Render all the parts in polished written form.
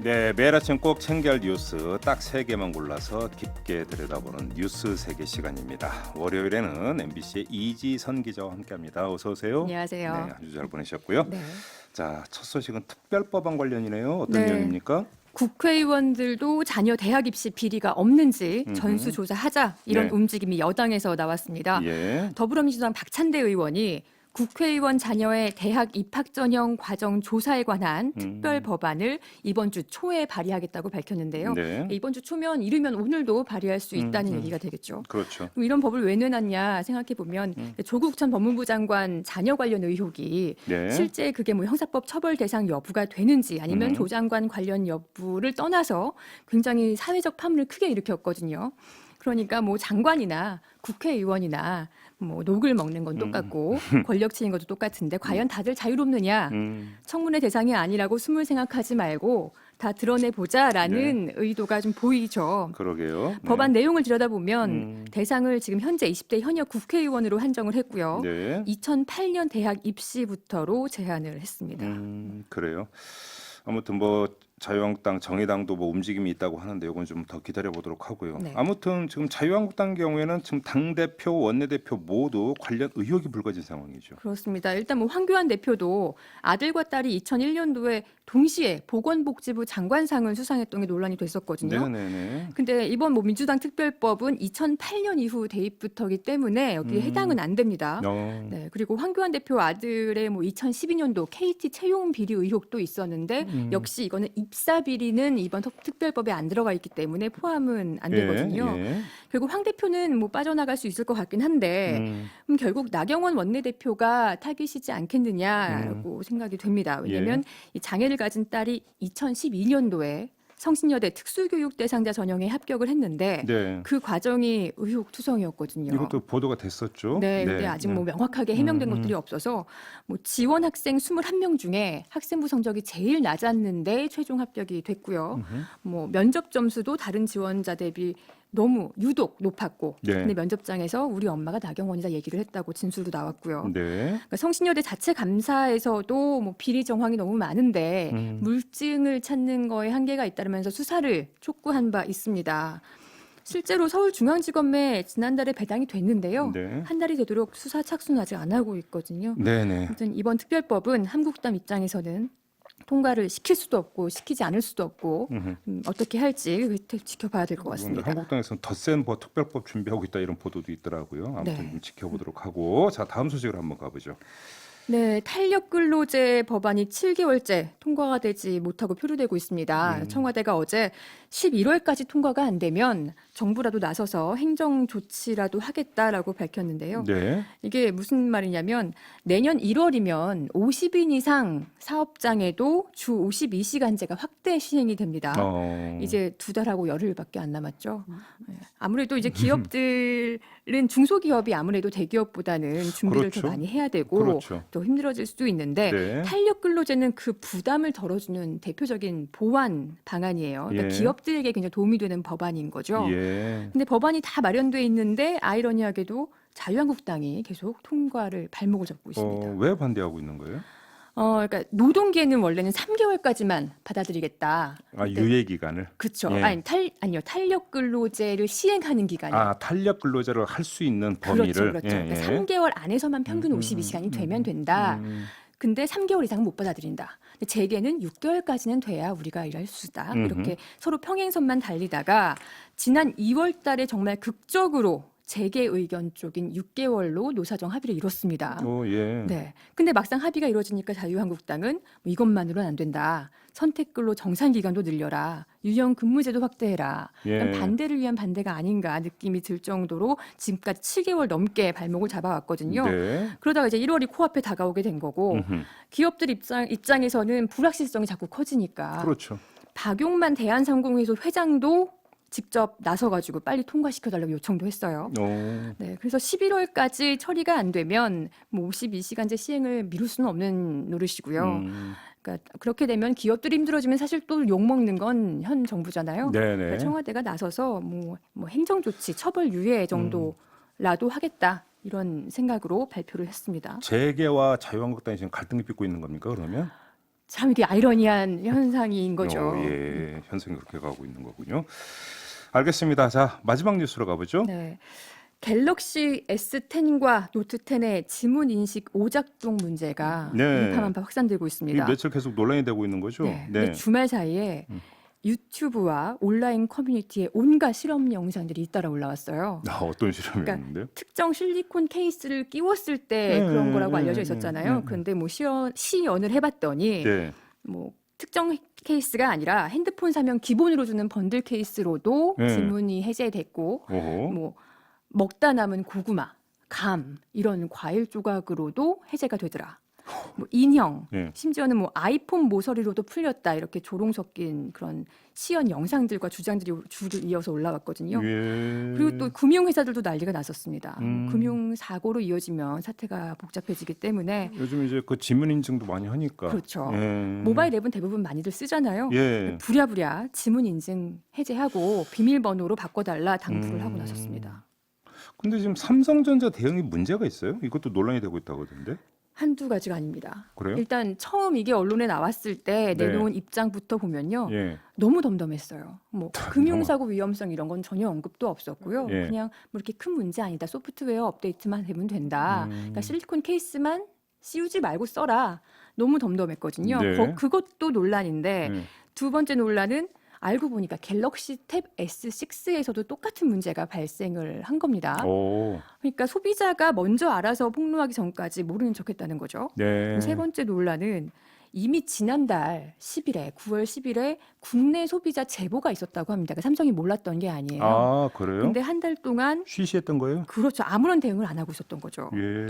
네, 매일 아침 꼭 챙겨야 할 뉴스 딱 3개만 골라서 깊게 들여다보는 뉴스 세계 시간입니다. 월요일에는 MBC의 이지선 기자와 함께합니다. 어서 오세요. 안녕하세요. 네, 한 주 잘 보내셨고요. 네. 자, 첫 소식은 특별법안 관련이네요. 어떤 네. 내용입니까? 국회의원들도 자녀 대학 입시 비리가 없는지 음흠. 전수조사하자 이런 네. 움직임이 여당에서 나왔습니다. 예. 더불어민주당 박찬대 의원이 국회의원 자녀의 대학 입학 전형 과정 조사에 관한 특별 법안을 이번 주 초에 발의하겠다고 밝혔는데요. 네. 이번 주 초면 이르면 오늘도 발의할 수 있다는 얘기가 되겠죠. 그렇죠. 그럼 이런 법을 왜 내놨냐 생각해 보면 조국 전 법무부 장관 자녀 관련 의혹이 네. 실제 그게 뭐 형사법 처벌 대상 여부가 되는지 아니면 조 장관 관련 여부를 떠나서 굉장히 사회적 파문을 크게 일으켰거든요. 그러니까 뭐 장관이나 국회의원이나 뭐 녹을 먹는 건 똑같고 권력 치는 것도 똑같은데 과연 다들 자유롭느냐? 청문회 대상이 아니라고 숨을 생각하지 말고 다 드러내보자라는 의도가 좀 보이죠. 그러게요. 네. 법안 내용을 들여다보면 대상을 지금 현재 20대 현역 국회의원으로 한정을 했고요. 네. 2008년 대학 입시부터로 제한을 했습니다. 그래요. 아무튼 뭐 자유한국당, 정의당도 뭐 움직임이 있다고 하는데 이건 좀 더 기다려 보도록 하고요. 네. 아무튼 지금 자유한국당 경우에는 지금 당 대표, 원내대표 모두 관련 의혹이 불거진 상황이죠. 그렇습니다. 일단 뭐 황교안 대표도 아들과 딸이 2001년도에 동시에 보건복지부 장관상을 수상했던 게 논란이 됐었거든요. 네네네. 근데 이번 뭐 민주당 특별법은 2008년 이후 대입부터기 때문에 여기에 해당은 안 됩니다. 네, 그리고 황교안 대표 아들의 뭐 2012년도 KT 채용 비리 의혹도 있었는데 역시 이거는 입사 비리는 이번 특별법에 안 들어가 있기 때문에 포함은 안 되거든요. 예. 결국 황 대표는 뭐 빠져나갈 수 있을 것 같긴 한데 결국 나경원 원내대표가 타깃이지 않겠느냐라고 생각이 됩니다. 왜냐하면 이 장애를 가진 딸이 2012년도에 성신여대 특수교육 대상자 전형에 합격을 했는데 네. 그 과정이 의혹투성이었거든요. 이것도 보도가 됐었죠. 네, 근데 아직 뭐 명확하게 해명된 것들이 없어서 뭐 지원 학생 21명 중에 학생부 성적이 제일 낮았는데 최종 합격이 됐고요. 뭐 면접 점수도 다른 지원자 대비 너무 유독 높았고, 네. 근데 면접장에서 우리 엄마가 나경원이다 얘기를 했다고 진술도 나왔고요. 네. 그러니까 성신여대 자체 감사에서도 뭐 비리 정황이 너무 많은데 물증을 찾는 거에 한계가 잇따르면서 수사를 촉구한 바 있습니다. 실제로 서울중앙지검에 지난달에 배당이 됐는데요. 네. 한 달이 되도록 수사 착수는 아직 안 하고 있거든요. 네네. 아무튼 이번 특별법은 한국당 입장에서는 통과를 시킬 수도 없고 시키지 않을 수도 없고 어떻게 할지 지켜봐야 될 것 같습니다. 한국당에서는 덧센 특별법 준비하고 있다 이런 보도도 있더라고요. 아무튼 네. 좀 지켜보도록 하고 자 다음 소식으로 한번 가보죠. 네, 탄력근로제 법안이 7개월째 통과가 되지 못하고 표류되고 있습니다. 청와대가 어제 11월까지 통과가 안 되면 정부라도 나서서 행정 조치라도 하겠다라고 밝혔는데요. 네. 이게 무슨 말이냐면 내년 1월이면 50인 이상 사업장에도 주 52시간제가 확대 시행이 됩니다. 이제 2달하고 열흘밖에 안 남았죠. 네. 아무래도 이제 기업들은 중소기업이 아무래도 대기업보다는 준비를 그렇죠. 더 많이 해야 되고 그렇죠. 또 힘들어질 수도 있는데 네. 탄력근로제는 그 부담을 덜어주는 대표적인 보완 방안이에요. 그러니까 예. 기업들에게 굉장히 도움이 되는 법안인 거죠. 예. 근데 법안이 다 마련돼 있는데 아이러니하게도 자유한국당이 계속 통과를 발목을 잡고 있습니다. 왜 반대하고 있는 거예요? 그러니까 노동계는 원래는 3개월까지만 받아들이겠다. 유예 기간을. 그렇죠. 예. 아니요. 탄력 근로제를 시행하는 기간이. 탄력 근로자를 할 수 있는 범위를. 그렇죠. 예, 그러니까 예. 3개월 안에서만 평균 52시간이 되면 된다. 근데 3개월 이상은 못 받아들인다. 근데 재계는 6개월까지는 돼야 우리가 일할 수 있다. 이렇게 서로 평행선만 달리다가 지난 2월 달에 정말 극적으로 재계 의견 쪽인 6개월로 노사정 합의를 이뤘습니다. 예. 네. 근데 막상 합의가 이루어지니까 자유한국당은 뭐 이것만으로는 안 된다. 선택근로 정산 기간도 늘려라. 유형 근무제도 확대해라. 예. 약간 반대를 위한 반대가 아닌가 느낌이 들 정도로 지금까지 7개월 넘게 발목을 잡아왔거든요. 네. 그러다가 이제 1월이 코앞에 다가오게 된 거고 기업들 입장에서는 불확실성이 자꾸 커지니까 그렇죠. 박용만 대한상공회소 회장도 직접 나서가지고 빨리 통과시켜달라고 요청도 했어요. 네, 그래서 11월까지 처리가 안 되면 뭐 52시간제 시행을 미룰 수는 없는 노릇이고요. 그러니까 그렇게 되면 기업들이 힘들어지면 사실 또 욕먹는 건 현 정부잖아요. 네네. 그러니까 청와대가 나서서 뭐 행정조치, 처벌 유예 정도라도 하겠다. 이런 생각으로 발표를 했습니다. 재계와 자유한국당이 지금 갈등이 빚고 있는 겁니까 그러면? 참 이게 아이러니한 현상인 거죠. 예, 현상이 그렇게 가고 있는 거군요. 알겠습니다. 자, 마지막 뉴스로 가보죠. 네. 갤럭시 S10과 노트 10의 지문 인식 오작동 문제가 네. 일파만파 확산되고 이 있습니다. 며칠 계속 논란이 되고 있는 거죠. 네. 근데 주말 사이에 유튜브와 온라인 커뮤니티에 온갖 실험 영상들이 잇따라 올라왔어요. 어떤 실험이었는데요? 특정 실리콘 케이스를 끼웠을 때 그런 거라고 알려져 있었잖아요. 그런데 뭐 시연을 해봤더니 네. 뭐 특정 케이스가 아니라 핸드폰 사면 기본으로 주는 번들 케이스로도 네. 지문이 해제됐고 오호. 뭐 먹다 남은 고구마, 감 이런 과일 조각으로도 해제가 되더라. 뭐 인형, 네. 심지어는 뭐 아이폰 모서리로도 풀렸다 이렇게 조롱 섞인 그런 시연 영상들과 주장들이 줄을 이어서 올라왔거든요. 예. 그리고 또 금융회사들도 난리가 났었습니다. 음. 금융 사고로 이어지면 사태가 복잡해지기 때문에 요즘 이제 그 지문 인증도 많이 하니까. 그렇죠. 예. 모바일 앱은 대부분 많이들 쓰잖아요. 예. 부랴부랴 지문 인증 해제하고 비밀번호로 바꿔달라 당부를 하고 나섰습니다. 근데 지금 삼성전자 대응이 문제가 있어요? 이것도 논란이 되고 있다고 하던데. 한두 가지가 아닙니다. 그래요? 일단 처음 이게 언론에 나왔을 때 네. 내놓은 입장부터 보면요. 예. 너무 덤덤했어요. 뭐 금융사고 위험성 이런 건 전혀 언급도 없었고요. 예. 그냥 뭐 이렇게 큰 문제 아니다. 소프트웨어 업데이트만 되면 된다. 그러니까 실리콘 케이스만 씌우지 말고 써라. 너무 덤덤했거든요. 네. 그것도 논란인데 예. 두 번째 논란은 알고 보니까 갤럭시 탭 S6에서도 똑같은 문제가 발생을 한 겁니다. 오. 그러니까 소비자가 먼저 알아서 폭로하기 전까지 모르는 척했다는 거죠. 네. 세 번째 논란은 이미 지난달 10일에 9월 10일에 국내 소비자 제보가 있었다고 합니다. 그러니까 삼성이 몰랐던 게 아니에요. 아, 그래요? 근데 한 달 동안 쉬쉬했던 거예요? 그렇죠. 아무런 대응을 안 하고 있었던 거죠. 예.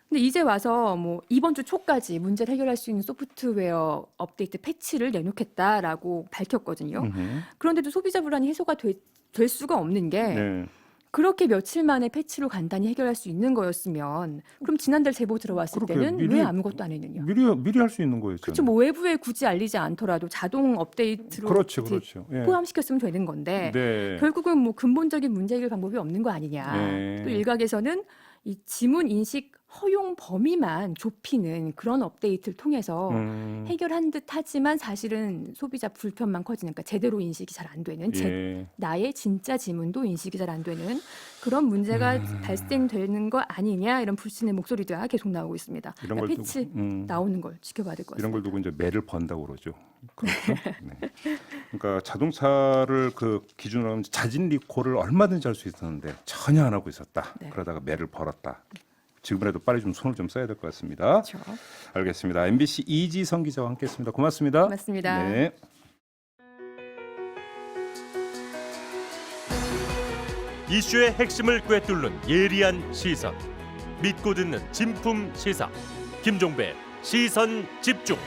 근데 이제 와서 뭐 이번 주 초까지 문제를 해결할 수 있는 소프트웨어 업데이트 패치를 내놓겠다라고 밝혔거든요. 음흠. 그런데도 소비자 불안이 해소가 될 수가 없는 게 네. 그렇게 며칠 만에 패치로 간단히 해결할 수 있는 거였으면 그럼 지난달 제보 들어왔을 그렇게 때는 미리- 왜 아무것도 안 했느냐. 미리 할 수 있는 거였잖아요. 그렇죠. 뭐 외부에 굳이 알리지 않더라도 자동 업데이트로 그렇죠, 이제 그렇죠. 예. 포함시켰으면 되는 건데 네. 결국은 뭐 근본적인 문제 해결 방법이 없는 거 아니냐. 네. 또 일각에서는 이 지문 인식 허용 범위만 좁히는 그런 업데이트를 통해서 해결한 듯 하지만 사실은 소비자 불편만 커지니까 제대로 인식이 잘 안 되는 예. 나의 진짜 지문도 인식이 잘 안 되는 그런 문제가 발생되는 거 아니냐 이런 불신의 목소리가 계속 나오고 있습니다. 이런 그러니까 걸 두고, 패치 나오는 걸 지켜봐야 될 것 이런 같습니다. 걸 두고 이제 매를 번다고 그러죠. 그렇죠. 네. 그러니까 자동차를 그 기준으로 하면 자진 리콜을 얼마든지 할 수 있었는데 전혀 안 하고 있었다. 네. 그러다가 매를 벌었다. 지금이라도 빨리 좀 손을 좀 써야 될 것 같습니다. 그렇죠. 알겠습니다. MBC 이지선 기자와 함께했습니다. 고맙습니다. 고맙습니다. 네. 이슈의 핵심을 꿰뚫는 예리한 시선, 믿고 듣는 진품 시사 김종배 시선 집중.